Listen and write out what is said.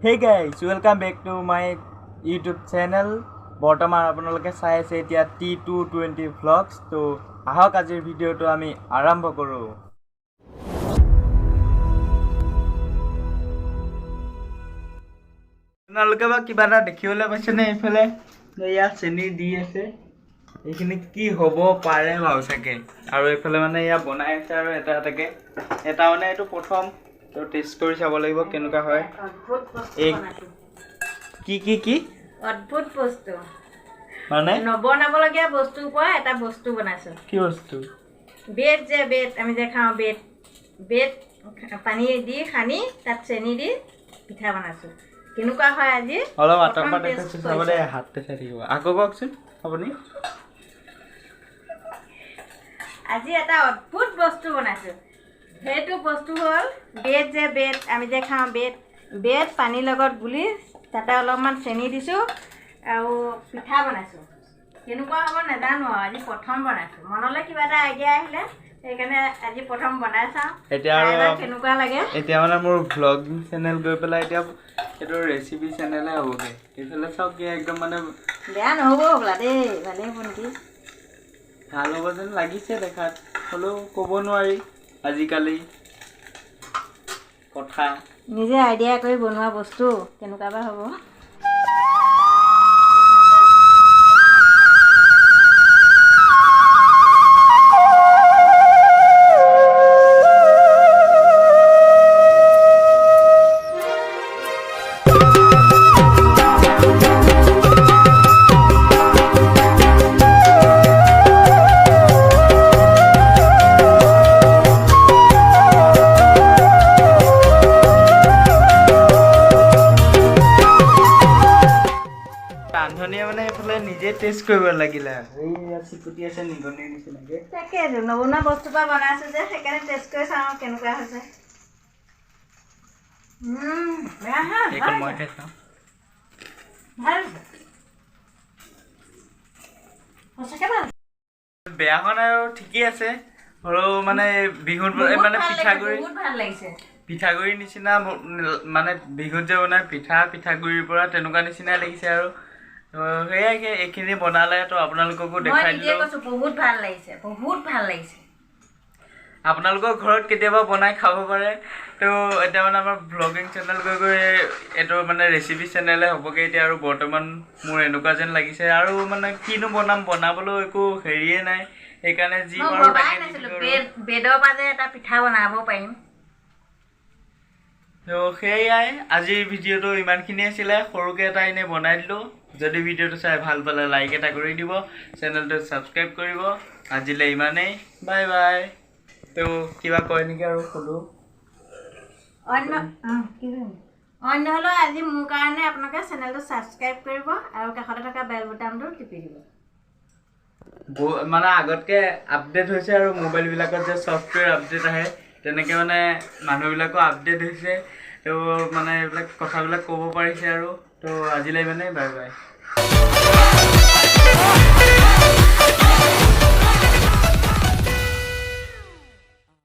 Hey guys, welcome back to my YouTube channel. বৰ্তমান আপোনালোকে চাই আছে এতিয়া T220 vlogs তো আহক আজিৰ ভিডিওটো আমি আৰম্ভ কৰো আপোনালোকে বা কিবা এটা দেখিবলৈ পাইছে নে এইফালে এয়া চেনি দি আছে এইখিনি কি হ'ব পাৰে ভাও চাগে আৰু এইফালে মানে এয়া বনাই আছে আৰু এটা মানে এইটো প্ৰথম তো টেষ্ট কৰি চাব লাগিব কেনেকুৱা হয় অদ্ভুত বস্তু বনাইছো কি অদ্ভুত বস্তু মানে নবনাবলগীয়া বস্তুৰ পৰা এটা বস্তু বনাইছো কি বস্তু বেড আমি যে খাওঁ বেড পানী দি খানি তাত চেনি দি পিঠা বনাইছো কেনেকুৱা হয় আজি অলপ আতম্বা দেখাইছো চাবলে হাততে চাই থাকিব আকৌ কওকচোন আপুনি আজি এটা অদ্ভুত বস্তু বনাইছো সেইটো বস্তু হ'ল বেড আমি যে খাওঁ বেড পানীৰ লগত গুলি তাতে অলপমান চেনি দিছোঁ আৰু পিঠা বনাইছোঁ কেনেকুৱা হ'ব নাজানো আৰু আজি প্ৰথম বনাইছোঁ মনলৈ কিবা এটা আইডিয়া আহিলে সেইকাৰণে আজি প্ৰথম বনাই চাওঁ এতিয়া কেনেকুৱা লাগে এতিয়া মানে মোৰ ভ্লগিং চেনেল গৈ পেলাই এতিয়া এইটো ৰেচিপি চেনেলে হ'বগৈ এইফালে চাওক কি একদম মানে বেয়া নহ'ব হ'বলা দেই ভালেই হ'ব নেকি ভাল হ'ব যেন লাগিছে দেখাত হ'লেও ক'ব নোৱাৰি আজিকালি কথা নিজে আইডিয়া কৰি বনোৱা বস্তু কেনেকুৱা বা হ'ব ৰান্ধনীয়ে মানে এইফালে নিজে টেষ্ট কৰিব লাগিলে এই চিকুটি আছে নিগনিৰ নিচিনাকে তাকে নবনোৱা বস্তুৰ পৰা বনাইছোঁ যে সেইকাৰণে টেষ্ট কৰি চাওঁ কেনেকুৱা হৈছে মই চাওঁ ভাল সঁচাকৈ ভাল বেয়া হোৱা নাই আৰু ঠিকেই আছে হ'লেও মানে বিহুত মানে পিঠাগুড়িৰ নিচিনা মানে বিহুত যে বনাই পিঠাগুড়িৰ পৰা তেনেকুৱা নিচিনাই লাগিছে আৰু সেয়াই এইখিনি বনালে তো আপোনালোককো দেখাই দিলোঁ বহুত ভাল লাগিছে আপোনালোকৰ ঘৰত কেতিয়াবা বনাই খাব পাৰে তো এতিয়া মানে আমাৰ ভ্লগিং চেনেল গৈ এইটো মানে ৰেচিপি চেনেলে হ'বগৈ এতিয়া আৰু বৰ্তমান মোৰ এনেকুৱা যেন লাগিছে আৰু মানে কিনো বনাবলৈ একো হেৰিয়ে নাই সেইকাৰণে যি পাৰোঁ বেডৰ মাজে এটা পিঠা বনাব পাৰিম তো সেয়াই আজিৰ ভিডিঅ'টো ইমানখিনি আছিলে সৰুকৈ এটা এনেই বনাই দিলোঁ যদি ভিডিঅ'টো চাই ভাল পালে লাইক এটা কৰি দিব চেনেলটো ছাবস্ক্ৰাইব কৰিব আজিলৈ ইমানেই বাই বাই তো কিবা কয় নেকি আৰু সোধোঁ অন্য হ'লেও আজি মোৰ কাৰণে আপোনালোকে চেনেলটো ছাবস্ক্ৰাইব কৰিব আৰু কাষতে থকা বেল বুটামটো টিপি দিব মানে আগতকৈ আপডেট হৈছে আৰু মোবাইলবিলাকত যে ছফ্টৱেৰ আপডেট আহে তেনেকৈ মানে মানুহবিলাকো আপডেট হৈছে তো মানে এইবিলাক কথাবিলাক ক'ব পাৰিছে আৰু তো আজিলৈ মানে বাই বাই